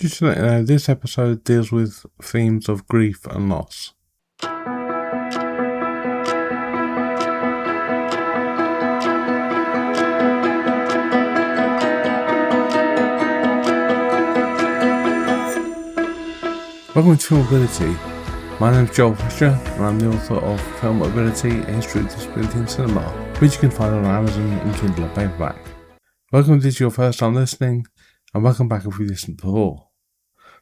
Just to let you know, this episode deals with themes of grief and loss. Welcome to Filmability. My name is Joel Fisher and I'm the author of Filmability, A History of Disability in Cinema, which you can find on Amazon in Kindle and paperback. Welcome if this is your first time listening, and welcome back if you've listened before.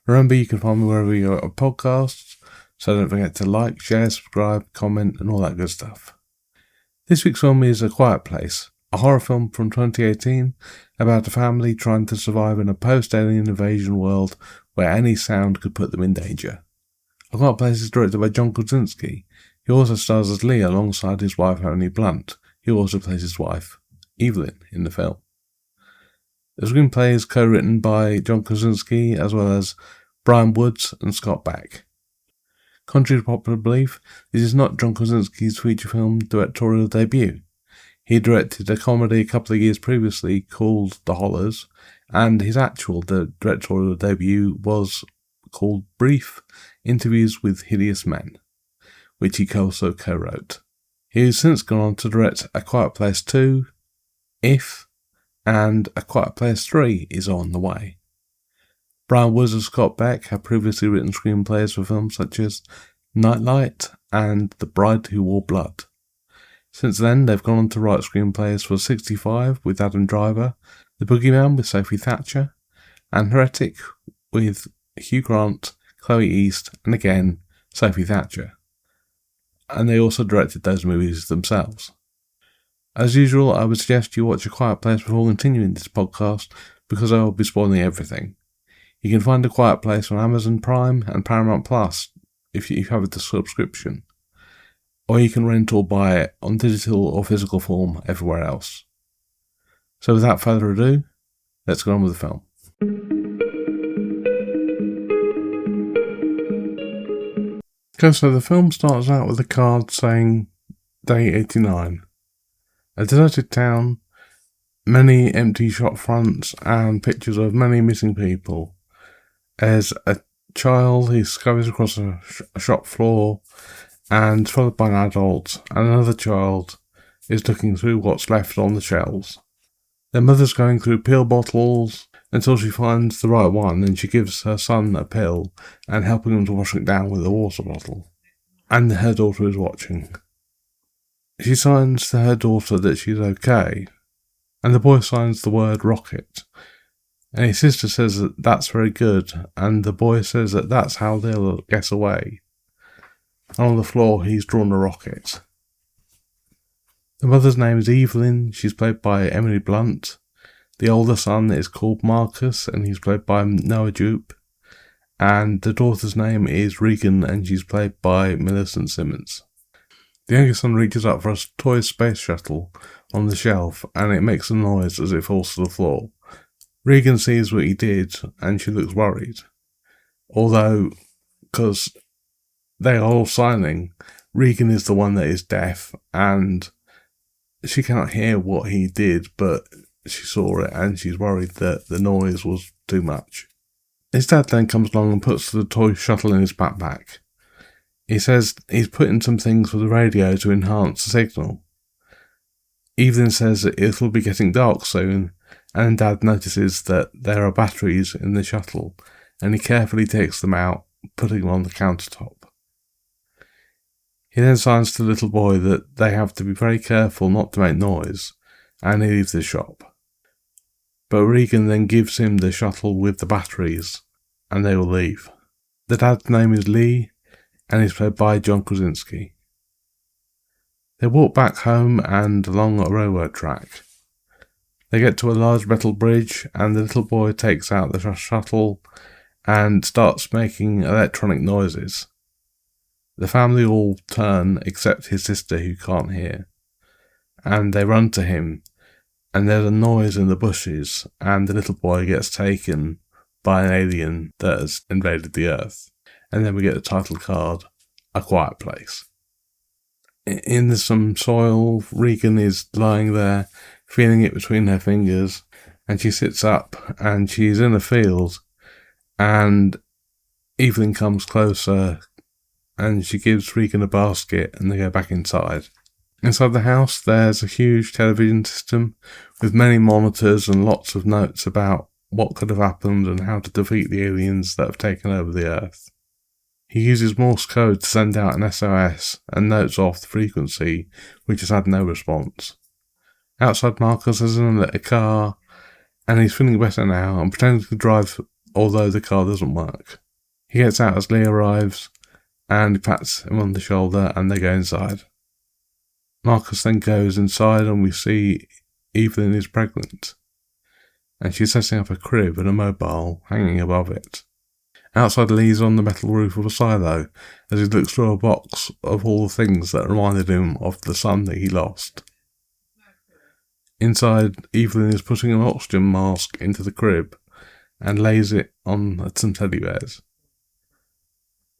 Remember, you can find me wherever you get podcasts, so don't forget to like, share, subscribe, comment and all that good stuff. This week's film is A Quiet Place, a horror film from 2018 about a family trying to survive in a post-alien invasion world where any sound could put them in danger. A Quiet Place is directed by John Krasinski. He also stars as Lee alongside his wife Emily Blunt, who also plays his wife, Evelyn, in the film. The screenplay is co-written by John Krasinski as well as Brian Woods and Scott Beck. Contrary to popular belief, this is not John Krasinski's feature film directorial debut. He directed a comedy a couple of years previously called The Hollers, and his actual directorial debut was called Brief Interviews with Hideous Men, which he also co-wrote. He has since gone on to direct A Quiet Place 2, If, and A Quiet Place 3 is on the way. Brian Woods and Scott Beck have previously written screenplays for films such as Nightlight and The Bride Who Wore Blood. Since then, they've gone on to write screenplays for 65 with Adam Driver, The Boogeyman with Sophie Thatcher, and Heretic with Hugh Grant, Chloe East, and again, Sophie Thatcher. And they also directed those movies themselves. As usual, I would suggest you watch A Quiet Place before continuing this podcast, because I will be spoiling everything. You can find A Quiet Place on Amazon Prime and Paramount Plus if you have a subscription, or you can rent or buy it on digital or physical form everywhere else. So without further ado, let's go on with the film. Okay, so the film starts out with a card saying Day 89. A deserted town, many empty shop fronts and pictures of many missing people. There's a child who scurries across a shop floor and followed by an adult, and another child is looking through what's left on the shelves. Their mother's going through pill bottles until she finds the right one, and she gives her son a pill and helping him to wash it down with a water bottle. And her daughter is watching. She signs to her daughter that she's okay, and the boy signs the word rocket. And his sister says that that's very good, and the boy says that that's how they'll get away. And on the floor he's drawn a rocket. The mother's name is Evelyn, she's played by Emily Blunt. The older son is called Marcus, and he's played by Noah Jupe. And the daughter's name is Regan, and she's played by Millicent Simmons. The youngest son reaches up for a toy space shuttle on the shelf, and it makes a noise as it falls to the floor. Regan sees what he did, and she looks worried. Although, because they are all signing, Regan is the one that is deaf, and she cannot hear what he did, but she saw it, and she's worried that the noise was too much. His dad then comes along and puts the toy shuttle in his backpack. He says he's putting some things for the radio to enhance the signal. Evelyn says that it'll be getting dark soon, and Dad notices that there are batteries in the shuttle, and he carefully takes them out, putting them on the countertop. He then signs to the little boy that they have to be very careful not to make noise, and he leaves the shop. But Regan then gives him the shuttle with the batteries, and they will leave. The dad's name is Lee, and he's played by John Krasinski. They walk back home and along a railroad track. They get to a large metal bridge, and the little boy takes out the shuttle and starts making electronic noises. The family all turn except his sister, who can't hear, and they run to him, and there's a noise in the bushes, and the little boy gets taken by an alien that has invaded the Earth. And then we get the title card, A Quiet Place. In some soil, Regan is lying there, feeling it between her fingers, and she sits up, and she's in a field, and Evelyn comes closer and she gives Regan a basket and they go back inside. Inside the house there's a huge television system with many monitors and lots of notes about what could have happened and how to defeat the aliens that have taken over the Earth. He uses Morse code to send out an SOS and notes off the frequency, which has had no response. Outside, Marcus has an electric car and he's feeling better now and pretending to drive although the car doesn't work. He gets out as Lee arrives and he pats him on the shoulder and they go inside. Marcus then goes inside and we see Evelyn is pregnant and she's setting up a crib and a mobile hanging above it. Outside, Lee's on the metal roof of a silo as he looks through a box of all the things that reminded him of the son that he lost. Inside, Evelyn is putting an oxygen mask into the crib and lays it on some teddy bears.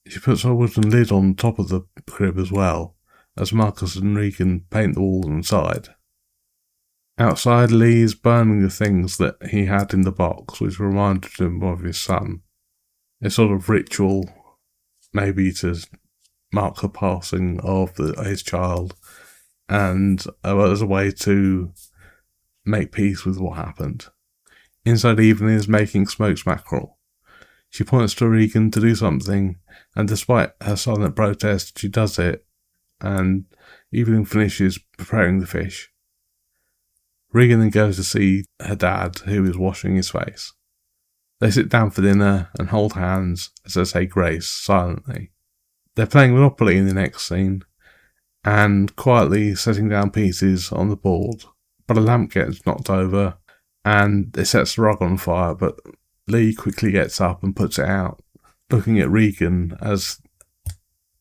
She puts a wooden lid on top of the crib as well, as Marcus and Regan paint the walls inside. Outside, Lee is burning the things that he had in the box, which reminded him of his son. A sort of ritual, maybe to mark the passing of his child, and as a way to make peace with what happened. Inside, Evelyn is making smoked mackerel. She points to Regan to do something, and despite her silent protest, she does it, and Evelyn finishes preparing the fish. Regan then goes to see her dad, who is washing his face. They sit down for dinner and hold hands as they say grace silently. They're playing Monopoly in the next scene, and quietly setting down pieces on the board, but a lamp gets knocked over, and it sets the rug on fire, but Lee quickly gets up and puts it out, looking at Regan as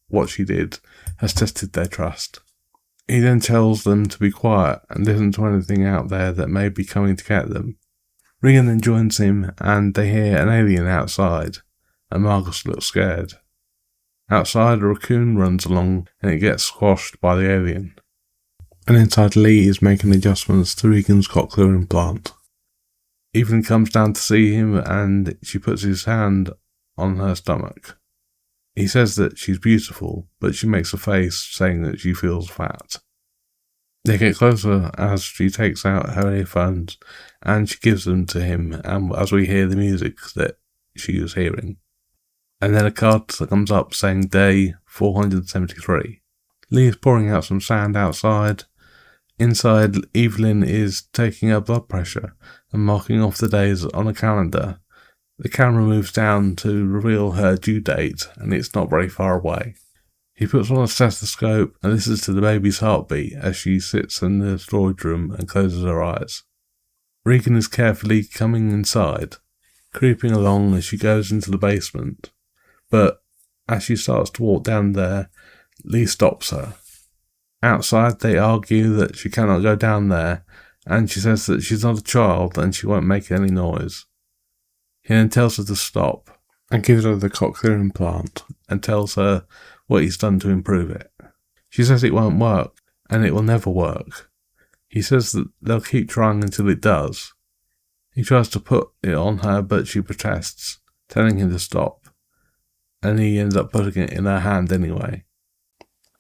what she did has tested their trust. He then tells them to be quiet and listen to anything out there that may be coming to get them. Regan then joins him and they hear an alien outside, and Marcus looks scared. Outside, a raccoon runs along and it gets squashed by the alien. And inside, Lee is making adjustments to Regan's cochlear implant. Evelyn comes down to see him and she puts his hand on her stomach. He says that she's beautiful, but she makes a face saying that she feels fat. They get closer as she takes out her earphones and she gives them to him, and as we hear the music that she was hearing. And then a card comes up saying day 473. Lee is pouring out some sand outside. Inside, Evelyn is taking her blood pressure and marking off the days on a calendar. The camera moves down to reveal her due date, and it's not very far away. He puts on a stethoscope and listens to the baby's heartbeat as she sits in the storage room and closes her eyes. Regan is carefully coming inside, creeping along as she goes into the basement. But as she starts to walk down there, Lee stops her. Outside, they argue that she cannot go down there, and she says that she's not a child and she won't make any noise. He then tells her to stop and gives her the cochlear implant and tells her what he's done to improve it. She says it won't work and it will never work. He says that they'll keep trying until it does. He tries to put it on her, but she protests, telling him to stop, and he ends up putting it in her hand anyway.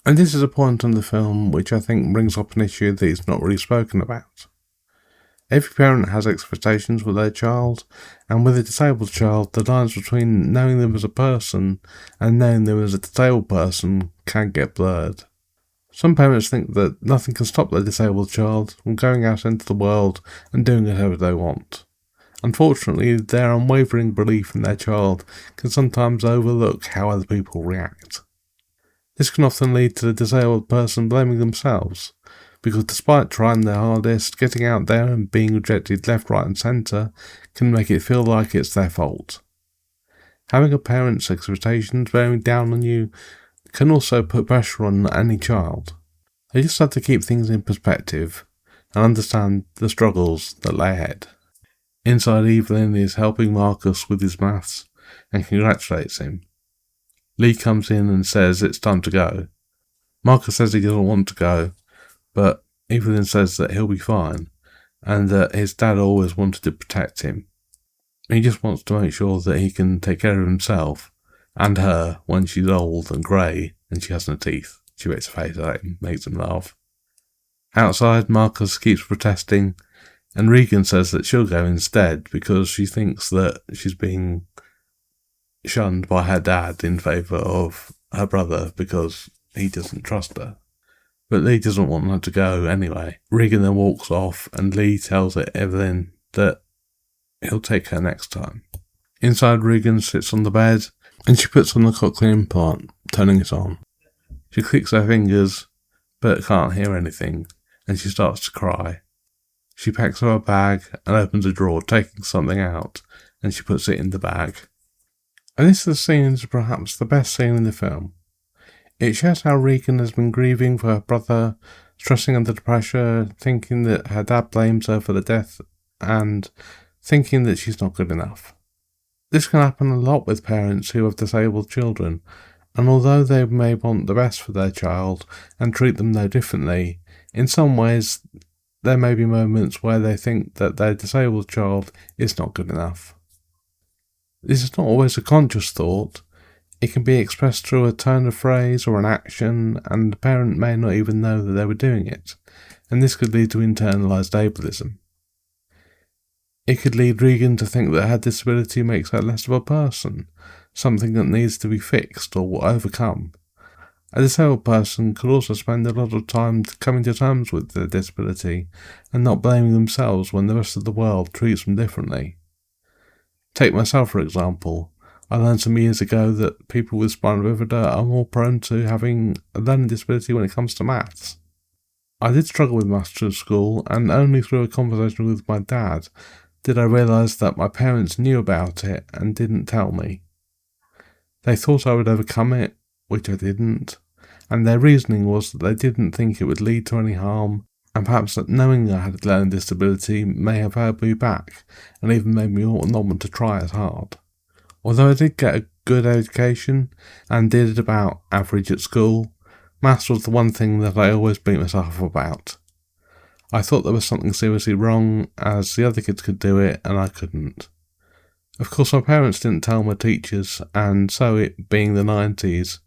And this is a point in the film which I think brings up an issue that is not really spoken about. Every parent has expectations with their child, and with a disabled child, the lines between knowing them as a person and knowing them as a disabled person can get blurred. Some parents think that nothing can stop their disabled child from going out into the world and doing whatever they want. Unfortunately, their unwavering belief in their child can sometimes overlook how other people react. This can often lead to the disabled person blaming themselves, because despite trying their hardest, getting out there and being rejected left, right and centre can make it feel like it's their fault. Having a parent's expectations bearing down on you can also put pressure on any child. They just have to keep things in perspective and understand the struggles that lay ahead. Inside, Evelyn is helping Marcus with his maths and congratulates him. Lee comes in and says it's time to go. Marcus says he doesn't want to go, but Evelyn says that he'll be fine and that his dad always wanted to protect him. He just wants to make sure that he can take care of himself and her when she's old and grey and she has no teeth. She makes a face at him, makes him laugh. Outside, Marcus keeps protesting, and Regan says that she'll go instead because she thinks that she's being shunned by her dad in favour of her brother because he doesn't trust her. But Lee doesn't want her to go anyway. Regan then walks off, and Lee tells Evelyn that he'll take her next time. Inside, Regan sits on the bed, and she puts on the cochlear implant, turning it on. She clicks her fingers, but can't hear anything, and she starts to cry. She packs up her bag and opens a drawer, taking something out, and she puts it in the bag. And this scene is perhaps the best scene in the film. It shows how Regan has been grieving for her brother, stressing under the pressure, thinking that her dad blames her for the death, and thinking that she's not good enough. This can happen a lot with parents who have disabled children, and although they may want the best for their child and treat them no differently, in some ways there may be moments where they think that their disabled child is not good enough. This is not always a conscious thought. It can be expressed through a turn of phrase or an action, and the parent may not even know that they were doing it, and this could lead to internalised ableism. It could lead Regan to think that her disability makes her less of a person, something that needs to be fixed or overcome. A disabled person could also spend a lot of time coming to terms with their disability and not blaming themselves when the rest of the world treats them differently. Take myself, for example. I learned some years ago that people with spina bifida are more prone to having a learning disability when it comes to maths. I did struggle with maths through school, and only through a conversation with my dad did I realise that my parents knew about it and didn't tell me. They thought I would overcome it, which I didn't, and their reasoning was that they didn't think it would lead to any harm, and perhaps that knowing I had a learning disability may have held me back and even made me not want to try as hard. Although I did get a good education and did about average at school, maths was the one thing that I always beat myself up about. I thought there was something seriously wrong, as the other kids could do it and I couldn't. Of course, my parents didn't tell my teachers, and so it being the 90s,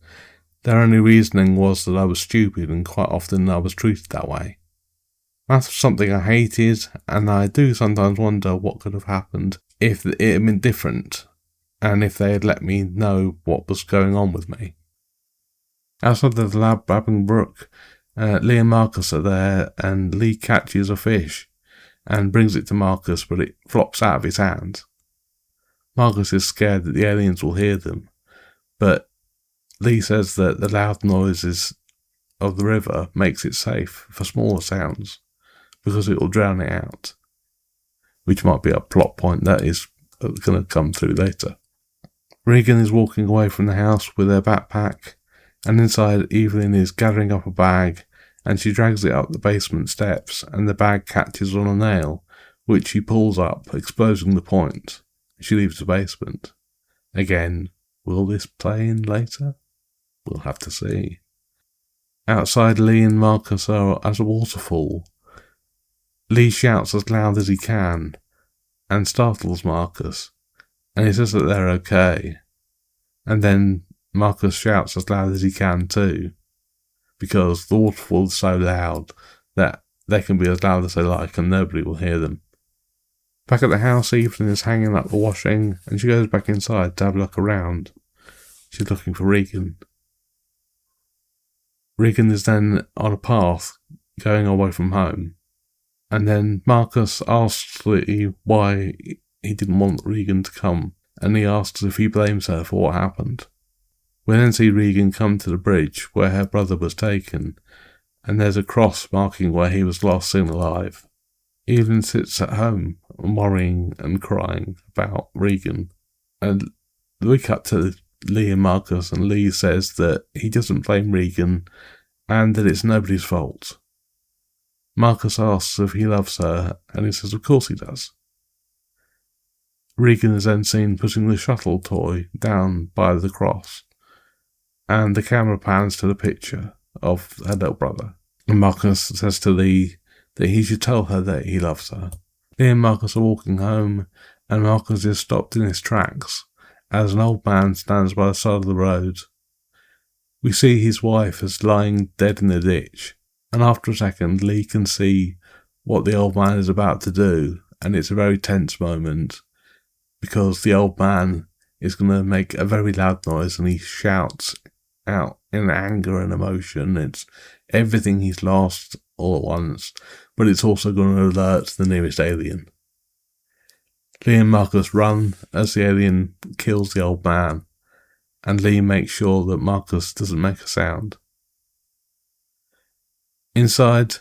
their only reasoning was that I was stupid, and quite often I was treated that way. Maths was something I hated, and I do sometimes wonder what could have happened if it had been different, and if they had let me know what was going on with me. Outside of the lab, grabbing Brooke, Lee and Marcus are there, and Lee catches a fish and brings it to Marcus, but it flops out of his hand. Marcus is scared that the aliens will hear them, but Lee says that the loud noises of the river makes it safe for smaller sounds because it will drown it out, which might be a plot point that is going to come through later. Regan is walking away from the house with her backpack, and inside Evelyn is gathering up a bag, and she drags it up the basement steps, and the bag catches on a nail, which she pulls up, exposing the point. She leaves the basement. Again, will this play in later? We'll have to see. Outside, Lee and Marcus are at a waterfall. Lee shouts as loud as he can, and startles Marcus, and he says that they're okay. And then Marcus shouts as loud as he can too, because the waterfall is so loud that they can be as loud as they like and nobody will hear them. Back at the house, Evelyn is hanging up the washing, and she goes back inside to have a look around. She's looking for Regan. Regan is then on a path going away from home, and then Marcus asks Lee why he didn't want Regan to come, and he asks if he blames her for what happened. We then see Regan come to the bridge where her brother was taken, and there's a cross marking where he was last seen alive. Evelyn sits at home, worrying and crying about Regan, and we cut to Lee and Marcus, and Lee says that he doesn't blame Regan and that it's nobody's fault. Marcus asks if he loves her, and he says of course he does. Regan is then seen putting the shuttle toy down by the cross, and the camera pans to the picture of her little brother. And Marcus says to Lee that he should tell her that he loves her. Lee and Marcus are walking home, and Marcus is stopped in his tracks as an old man stands by the side of the road. We see his wife as lying dead in a ditch, and after a second Lee can see what the old man is about to do, and it's a very tense moment because the old man is going to make a very loud noise and he shouts out in anger and emotion. It's everything he's lost all at once, but it's also going to alert the nearest alien. Lee and Marcus run as the alien kills the old man, and Lee makes sure that Marcus doesn't make a sound. Inside,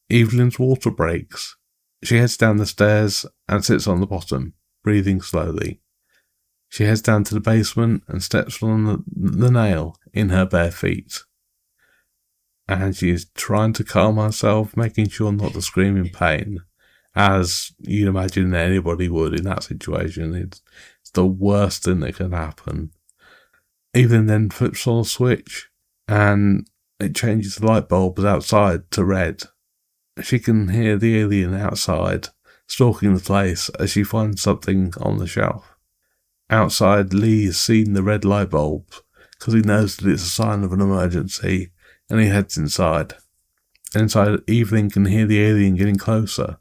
Evelyn's water breaks. She heads down the stairs and sits on the bottom, breathing slowly. She heads down to the basement and steps on the nail in her bare feet. And she is trying to calm herself, making sure not to scream in pain, as you'd imagine anybody would in that situation. It's the worst thing that can happen. Evelyn then flips on a switch, and it changes the light bulbs outside to red. She can hear the alien outside, stalking the place as she finds something on the shelf. Outside, Lee has seen the red light bulbs because he knows that it's a sign of an emergency, and he heads inside. Inside, Evelyn can hear the alien getting closer,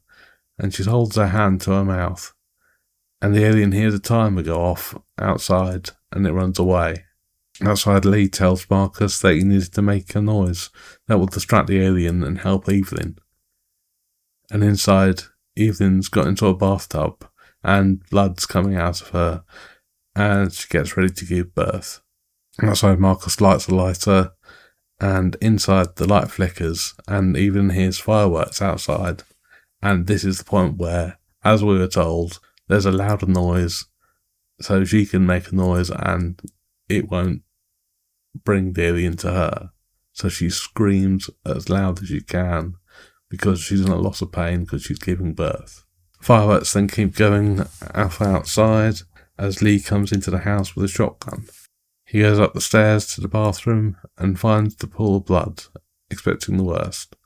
and she holds her hand to her mouth. And the alien hears a timer go off outside, and it runs away. Outside, Lee tells Marcus that he needs to make a noise that will distract the alien and help Evelyn. And inside, Evelyn's got into a bathtub, and blood's coming out of her, and she gets ready to give birth. Outside, Marcus lights a lighter, and inside the light flickers, and Evelyn hears fireworks outside. And this is the point where, as we were told, there's a louder noise, so she can make a noise and it won't bring the alien to her. So she screams as loud as she can because she's in a lot of pain because she's giving birth. Fireworks then keep going off outside as Lee comes into the house with a shotgun. He goes up the stairs to the bathroom and finds the pool of blood, expecting the worst.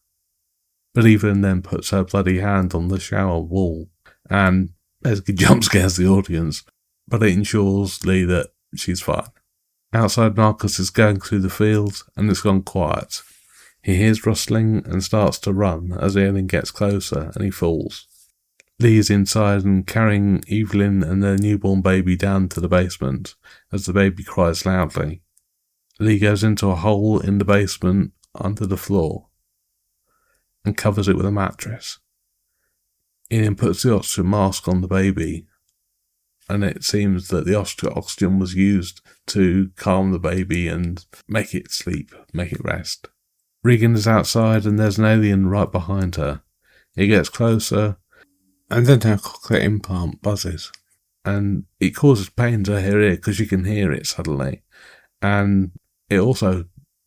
But Evelyn then puts her bloody hand on the shower wall and basically jump scares the audience, but it ensures Lee that she's fine. Outside, Marcus is going through the field and it's gone quiet. He hears rustling and starts to run as the alien gets closer and he falls. Lee is inside and carrying Evelyn and their newborn baby down to the basement as the baby cries loudly. Lee goes into a hole in the basement under the floor and covers it with a mattress. He then puts the oxygen mask on the baby, and it seems that the oxygen was used to calm the baby and make it sleep, make it rest. Regan is outside and there's an alien right behind her. He gets closer, and then her cochlear implant buzzes, and it causes pain to her ear because she can hear it suddenly, and it also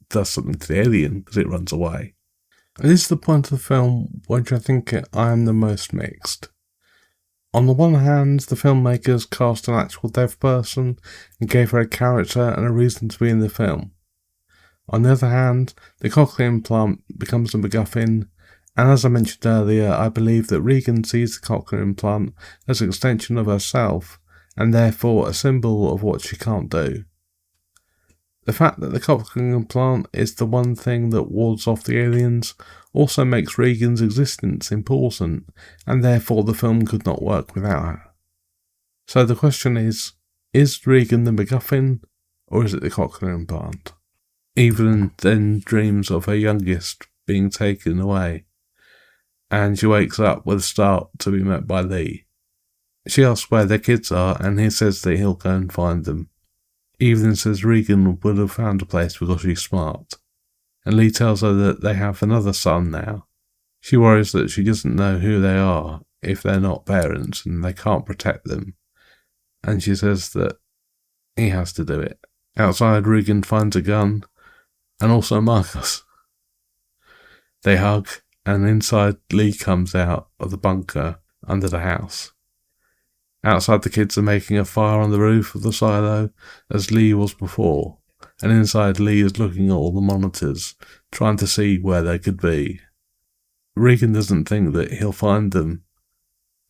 does something to the alien because it runs away. This is the point of the film which I think I am the most mixed. On the one hand, the filmmakers cast an actual deaf person and gave her a character and a reason to be in the film. On the other hand, the cochlear implant becomes a McGuffin, and as I mentioned earlier, I believe that Regan sees the cochlear implant as an extension of herself, and therefore a symbol of what she can't do. The fact that the cochlear implant is the one thing that wards off the aliens also makes Regan's existence important, and therefore the film could not work without her. So the question is Regan the McGuffin, or is it the cochlear implant? Evelyn then dreams of her youngest being taken away, and she wakes up with a start to be met by Lee. She asks where their kids are, and he says that he'll go and find them. Evelyn says Regan would have found a place because she's smart, and Lee tells her that they have another son now. She worries that she doesn't know who they are if they're not parents and they can't protect them, and she says that he has to do it. Outside, Regan finds a gun, and also Marcus. They hug, and inside Lee comes out of the bunker under the house. Outside, the kids are making a fire on the roof of the silo, as Lee was before, and inside Lee is looking at all the monitors, trying to see where they could be. Regan doesn't think that he'll find them,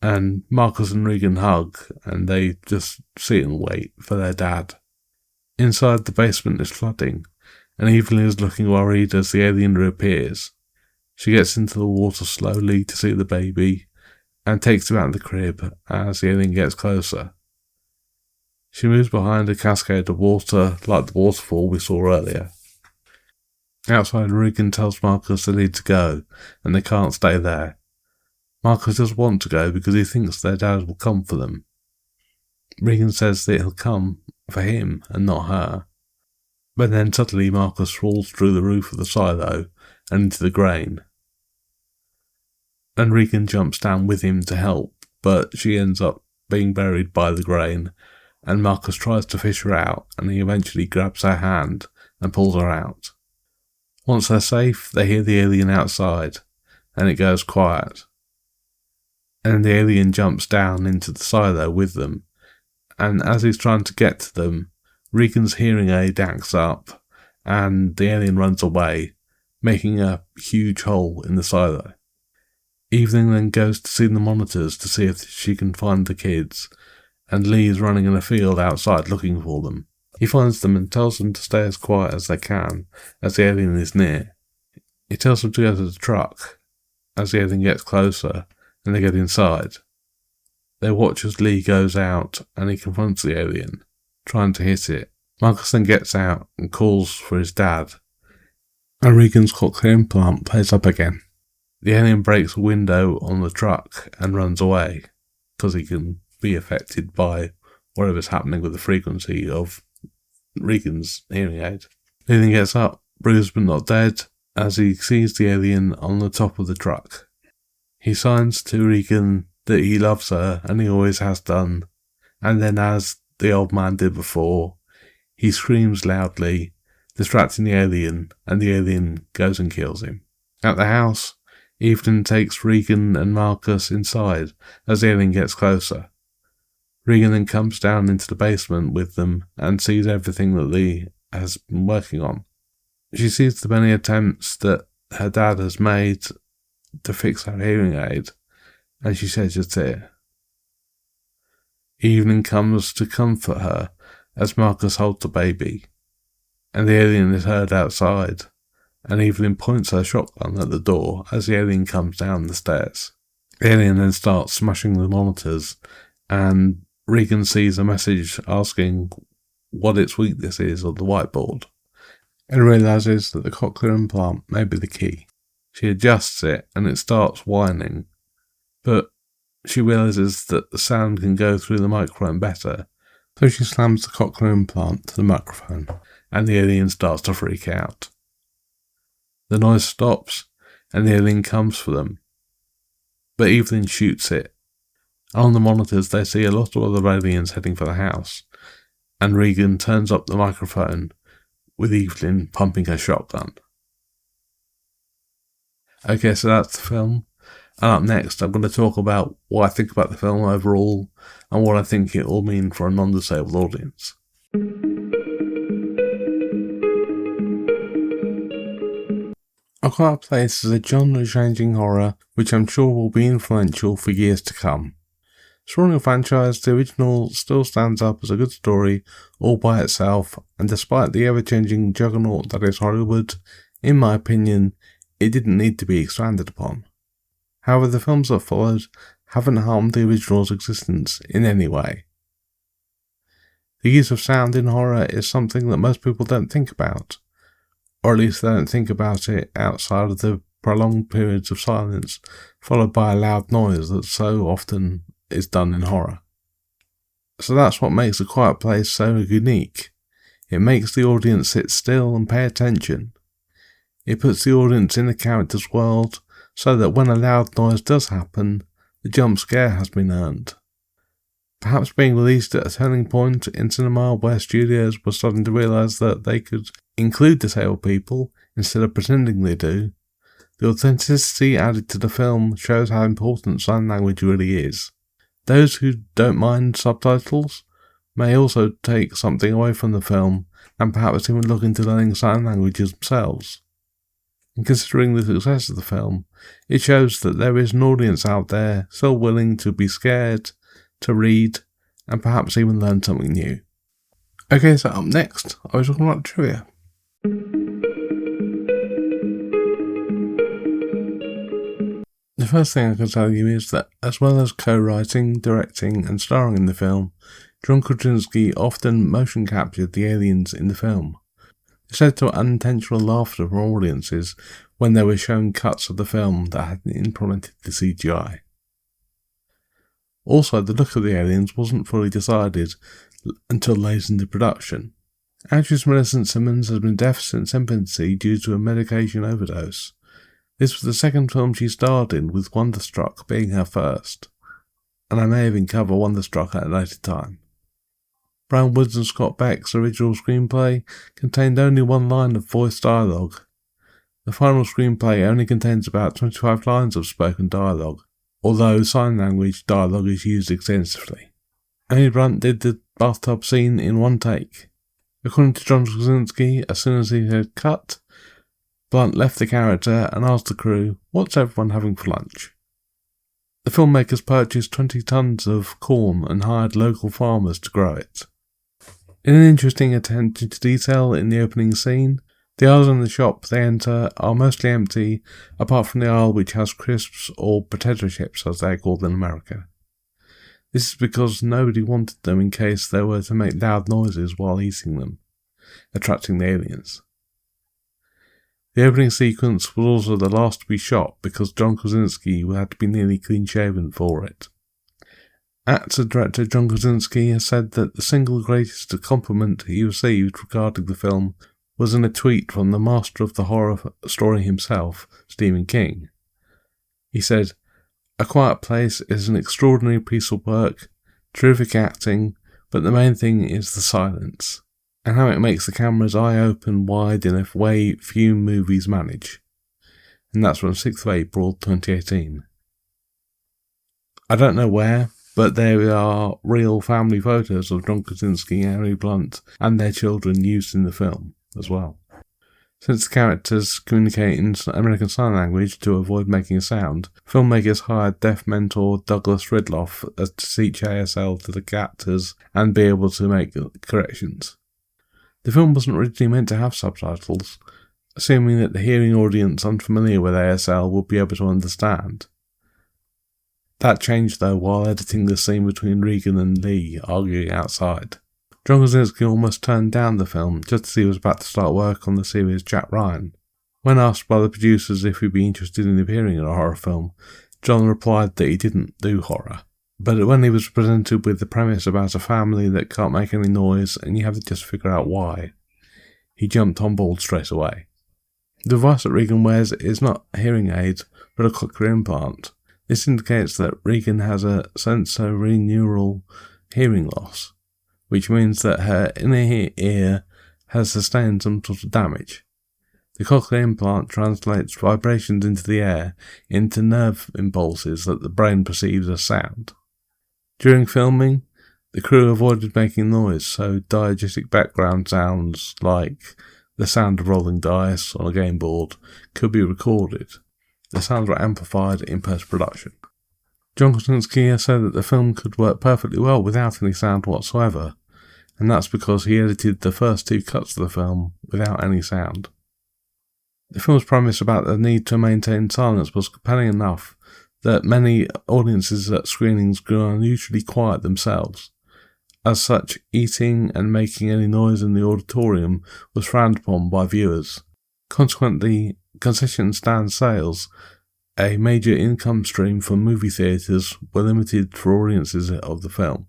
and Marcus and Regan hug, and they just sit and wait for their dad. Inside, the basement is flooding, and Evelyn is looking worried as the alien reappears. She gets into the water slowly to see the baby, and takes him out of the crib as the alien gets closer. She moves behind a cascade of water, like the waterfall we saw earlier. Outside, Regan tells Marcus they need to go, and they can't stay there. Marcus does want to go because he thinks their dad will come for them. Regan says that he'll come for him and not her. But then suddenly Marcus falls through the roof of the silo and into the grain. And Regan jumps down with him to help, but she ends up being buried by the grain, and Marcus tries to fish her out, and he eventually grabs her hand and pulls her out. Once they're safe, they hear the alien outside, and it goes quiet. And the alien jumps down into the silo with them, and as he's trying to get to them, Regan's hearing aid acts up, and the alien runs away, making a huge hole in the silo. Evelyn then goes to see the monitors to see if she can find the kids, and Lee is running in a field outside looking for them. He finds them and tells them to stay as quiet as they can, as the alien is near. He tells them to go to the truck, as the alien gets closer, and they get inside. They watch as Lee goes out, and he confronts the alien, trying to hit it. Marcus then gets out and calls for his dad, and Regan's cochlear implant plays up again. The alien breaks a window on the truck and runs away, because he can be affected by whatever's happening with the frequency of Regan's hearing aid. He then gets up, bruised but not dead, as he sees the alien on the top of the truck. He signs to Regan that he loves her, and he always has done, and then, as the old man did before, he screams loudly, distracting the alien, and the alien goes and kills him. At the house, Evelyn takes Regan and Marcus inside as the alien gets closer. Regan then comes down into the basement with them and sees everything that Lee has been working on. She sees the many attempts that her dad has made to fix her hearing aid, and she sheds a tear. Evening comes to comfort her as Marcus holds the baby, and the alien is heard outside, and Evelyn points her shotgun at the door as the alien comes down the stairs. The alien then starts smashing the monitors, and Regan sees a message asking what its weakness is on the whiteboard, and realises that the cochlear implant may be the key. She adjusts it, and it starts whining, but she realises that the sound can go through the microphone better, so she slams the cochlear implant to the microphone, and the alien starts to freak out. The noise stops, and the alien comes for them, but Evelyn shoots it. On the monitors they see a lot of other aliens heading for the house, and Regan turns up the microphone with Evelyn pumping her shotgun. Okay, so that's the film, and up next I'm going to talk about what I think about the film overall, and what I think it will mean for a non-disabled audience. A Quiet Place is a genre-changing horror which I'm sure will be influential for years to come. Strong a franchise, the original still stands up as a good story all by itself, and despite the ever-changing juggernaut that is Hollywood, in my opinion, it didn't need to be expanded upon. However, the films that followed haven't harmed the original's existence in any way. The use of sound in horror is something that most people don't think about, or at least they don't think about it outside of the prolonged periods of silence followed by a loud noise that so often is done in horror. So that's what makes A Quiet Place so unique. It makes the audience sit still and pay attention. It puts the audience in the character's world so that when a loud noise does happen, the jump scare has been earned. Perhaps being released at a turning point in cinema where studios were starting to realise that they could include disabled people instead of pretending they do, the authenticity added to the film shows how important sign language really is. Those who don't mind subtitles may also take something away from the film and perhaps even look into learning sign languages themselves. And considering the success of the film, it shows that there is an audience out there still willing to be scared, to read, and perhaps even learn something new. Okay, so up next, I was talking about trivia. The first thing I can tell you is that, as well as co-writing, directing, and starring in the film, John Krasinski often motion captured the aliens in the film. This led to unintentional laughter from audiences when they were shown cuts of the film that hadn't implemented the CGI. Also, the look of the aliens wasn't fully decided until late in the production. Actress Millicent Simmons has been deaf since infancy due to a medication overdose. This was the second film she starred in, with Wonderstruck being her first, and I may even cover Wonderstruck at a later time. Brian Woods and Scott Beck's original screenplay contained only one line of voice dialogue. The final screenplay only contains about 25 lines of spoken dialogue, although sign language dialogue is used extensively. Amy Blunt did the bathtub scene in one take. According to John Krasinski, as soon as he had cut, Blunt left the character and asked the crew, "What's everyone having for lunch?" The filmmakers purchased 20 tons of corn and hired local farmers to grow it. In an interesting attention to detail in the opening scene, the aisles in the shop they enter are mostly empty, apart from the aisle which has crisps or potato chips as they are called in America. This is because nobody wanted them in case they were to make loud noises while eating them, attracting the aliens. The opening sequence was also the last to be shot because John Krasinski had to be nearly clean-shaven for it. Actor-director John Krasinski has said that the single greatest compliment he received regarding the film was in a tweet from the master of the horror story himself, Stephen King. He said, "A Quiet Place is an extraordinary piece of work, terrific acting, but the main thing is the silence, and how it makes the camera's eye open wide in a way few movies manage." And that's from 6th of April 2018. I don't know where, but there are real family photos of John Krasinski, Amy Blunt, and their children used in the film as well. Since the characters communicate in American Sign Language to avoid making a sound, filmmakers hired deaf mentor Douglas Ridloff to teach ASL to the actors and be able to make corrections. The film wasn't originally meant to have subtitles, assuming that the hearing audience unfamiliar with ASL would be able to understand. That changed though while editing the scene between Regan and Lee arguing outside. John Krasinski almost turned down the film just as he was about to start work on the series Jack Ryan. When asked by the producers if he'd be interested in appearing in a horror film, John replied that he didn't do horror. But when he was presented with the premise about a family that can't make any noise and you have to just figure out why, he jumped on board straight away. The device that Regan wears is not a hearing aid, but a cochlear implant. This indicates that Regan has a sensorineural hearing loss, which means that her inner ear has sustained some sort of damage. The cochlear implant translates vibrations into the air into nerve impulses that the brain perceives as sound. During filming, the crew avoided making noise, so diegetic background sounds like the sound of rolling dice on a game board could be recorded. The sounds were amplified in post-production. John Krasinski has said that the film could work perfectly well without any sound whatsoever, and that's because he edited the first 2 cuts of the film without any sound. The film's premise about the need to maintain silence was compelling enough that many audiences at screenings grew unusually quiet themselves. As such, eating and making any noise in the auditorium was frowned upon by viewers. Consequently, concession stand sales, a major income stream for movie theatres, were limited for audiences of the film.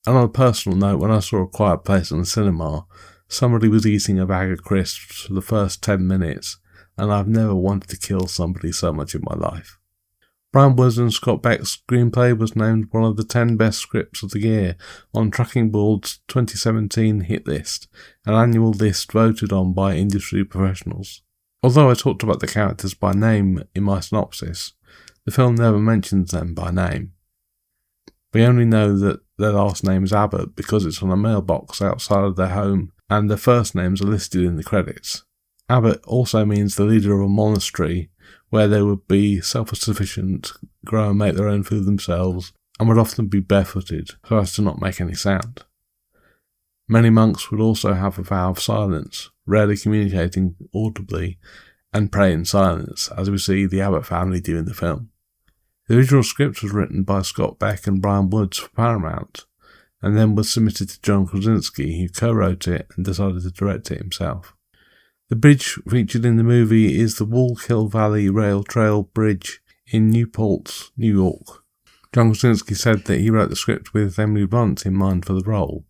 And on a personal note, when I saw A Quiet Place in the cinema, somebody was eating a bag of crisps for the first 10 minutes, and I've never wanted to kill somebody so much in my life. Brian Woods and Scott Beck's screenplay was named one of the 10 best scripts of the year on Tracking Board's 2017 hit list, an annual list voted on by industry professionals. Although I talked about the characters by name in my synopsis, the film never mentions them by name. We only know that their last name is Abbott because it's on a mailbox outside of their home, and their first names are listed in the credits. Abbot also means the leader of a monastery where they would be self-sufficient, grow and make their own food themselves, and would often be barefooted so as to not make any sound. Many monks would also have a vow of silence, rarely communicating audibly, and pray in silence, as we see the Abbott family do in the film. The original script was written by Scott Beck and Brian Woods for Paramount, and then was submitted to John Krasinski, who co-wrote it and decided to direct it himself. The bridge featured in the movie is the Wallkill Valley Rail Trail Bridge in Newport, New York. John Krasinski said that he wrote the script with Emily Blunt in mind for the role,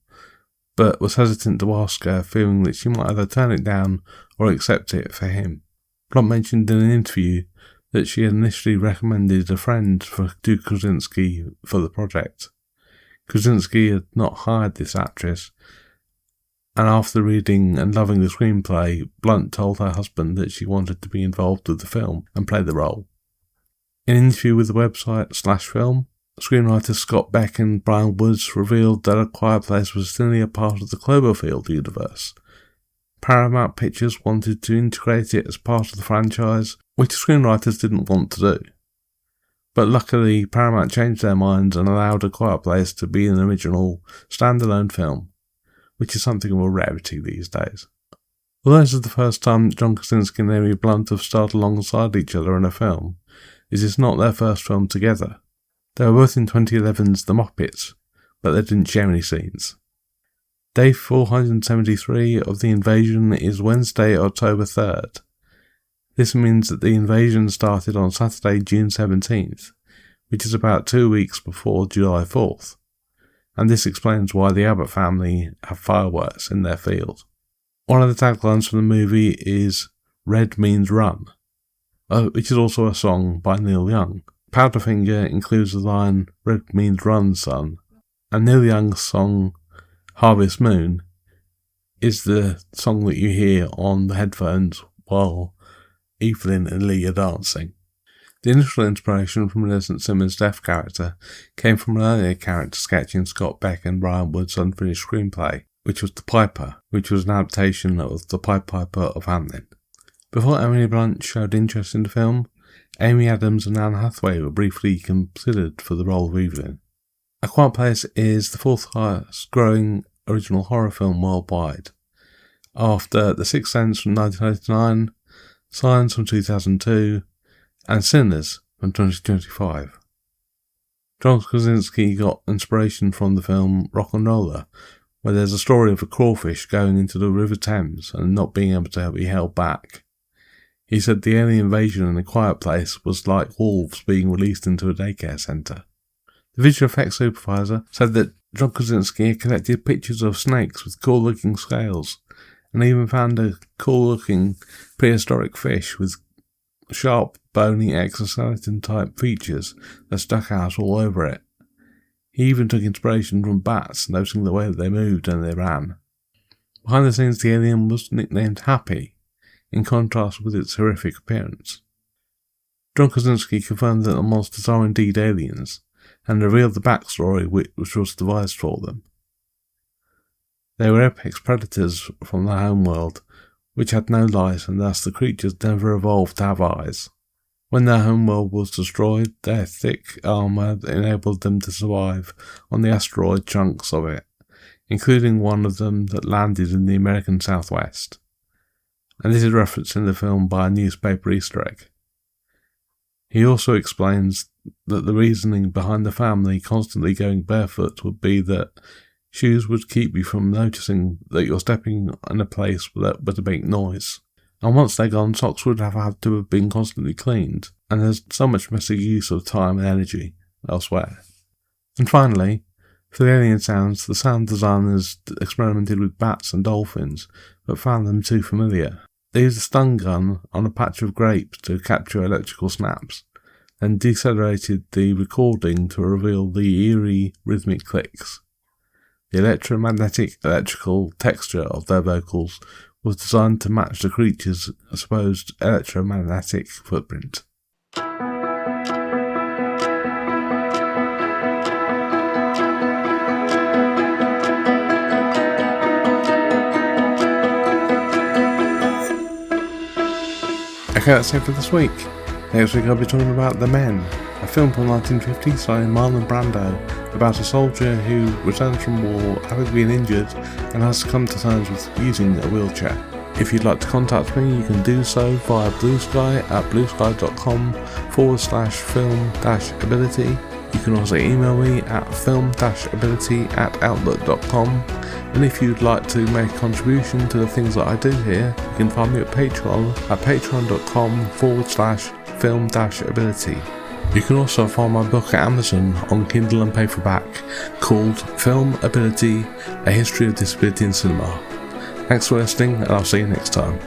but was hesitant to ask her, fearing that she might either turn it down or accept it for him. Blunt mentioned in an interview that she had initially recommended a friend to Krasinski for the project. Krasinski had not hired this actress, and after reading and loving the screenplay, Blunt told her husband that she wanted to be involved with the film and play the role. In an interview with the website /film, screenwriters Scott Beck and Brian Woods revealed that A Quiet Place was still a part of the Cloverfield universe. Paramount Pictures wanted to integrate it as part of the franchise, which the screenwriters didn't want to do. But luckily, Paramount changed their minds and allowed A Quiet Place to be an original, standalone film, which is something of a rarity these days. Although this is the first time John Krasinski and Emily Blunt have starred alongside each other in a film, it is not their first film together. They were both in 2011's The Muppets, but they didn't share any scenes. Day 473 of the invasion is Wednesday, October 3rd. This means that the invasion started on Saturday, June 17th, which is about 2 weeks before July 4th, and this explains why the Abbott family have fireworks in their field. One of the taglines from the movie is "Red means run," which is also a song by Neil Young. Powderfinger includes the line "Red means run, son," and Neil Young's song "Harvest Moon" is the song that you hear on the headphones while Evelyn and Lee are dancing. The initial inspiration from Renaissance Simmons' deaf character came from an earlier character sketch in Scott Beck and Brian Wood's unfinished screenplay, which was The Piper, which was an adaptation of The Pied Piper of Hamelin. Before Emily Blunt showed interest in the film, Amy Adams and Anne Hathaway were briefly considered for the role of Evelyn. A Quiet Place is the fourth highest growing original horror film worldwide, after The Sixth Sense from 1999, Signs from 2002, and Sinners from 2025. John Krasinski got inspiration from the film Rock and Roller, where there's a story of a crawfish going into the River Thames and not being able to be held back. He said the alien invasion in A Quiet Place was like wolves being released into a daycare centre. The visual effects supervisor said that John Krasinski had collected pictures of snakes with cool-looking scales, and even found a cool-looking prehistoric fish with sharp, bony exoskeleton-type features that stuck out all over it. He even took inspiration from bats, noticing the way that they moved and they ran. Behind the scenes, the alien was nicknamed Happy, in contrast with its horrific appearance. John Krasinski confirmed that the monsters are indeed aliens, and revealed the backstory which was devised for them. They were apex predators from their homeworld, which had no light, and thus the creatures never evolved to have eyes. When their homeworld was destroyed, their thick armour enabled them to survive on the asteroid chunks of it, including one of them that landed in the American Southwest. And this is referenced in the film by a newspaper Easter egg. He also explains that the reasoning behind the family constantly going barefoot would be that shoes would keep you from noticing that you're stepping in a place that would make noise. And once they're gone, socks would have had to have been constantly cleaned, and there's so much messy use of time and energy elsewhere. And finally, for the alien sounds, the sound designers experimented with bats and dolphins, but found them too familiar. They used a stun gun on a patch of grapes to capture electrical snaps, then decelerated the recording to reveal the eerie rhythmic clicks. The electromagnetic electrical texture of their vocals was designed to match the creature's supposed electromagnetic footprint. Okay, that's it for this week. Next week I'll be talking about The Men, a film from 1950 starring Marlon Brando about a soldier who returns from war having been injured and has to come to terms with using a wheelchair. If you'd like to contact me, you can do so via Bluesky at bluesky.com/film-ability. You can also email me at film-ability@outlook.com. And if you'd like to make a contribution to the things that I do here, you can find me at Patreon at patreon.com/film-ability. You can also find my book at Amazon on Kindle and paperback called Filmability, A History of Disability in Cinema. Thanks for listening, and I'll see you next time.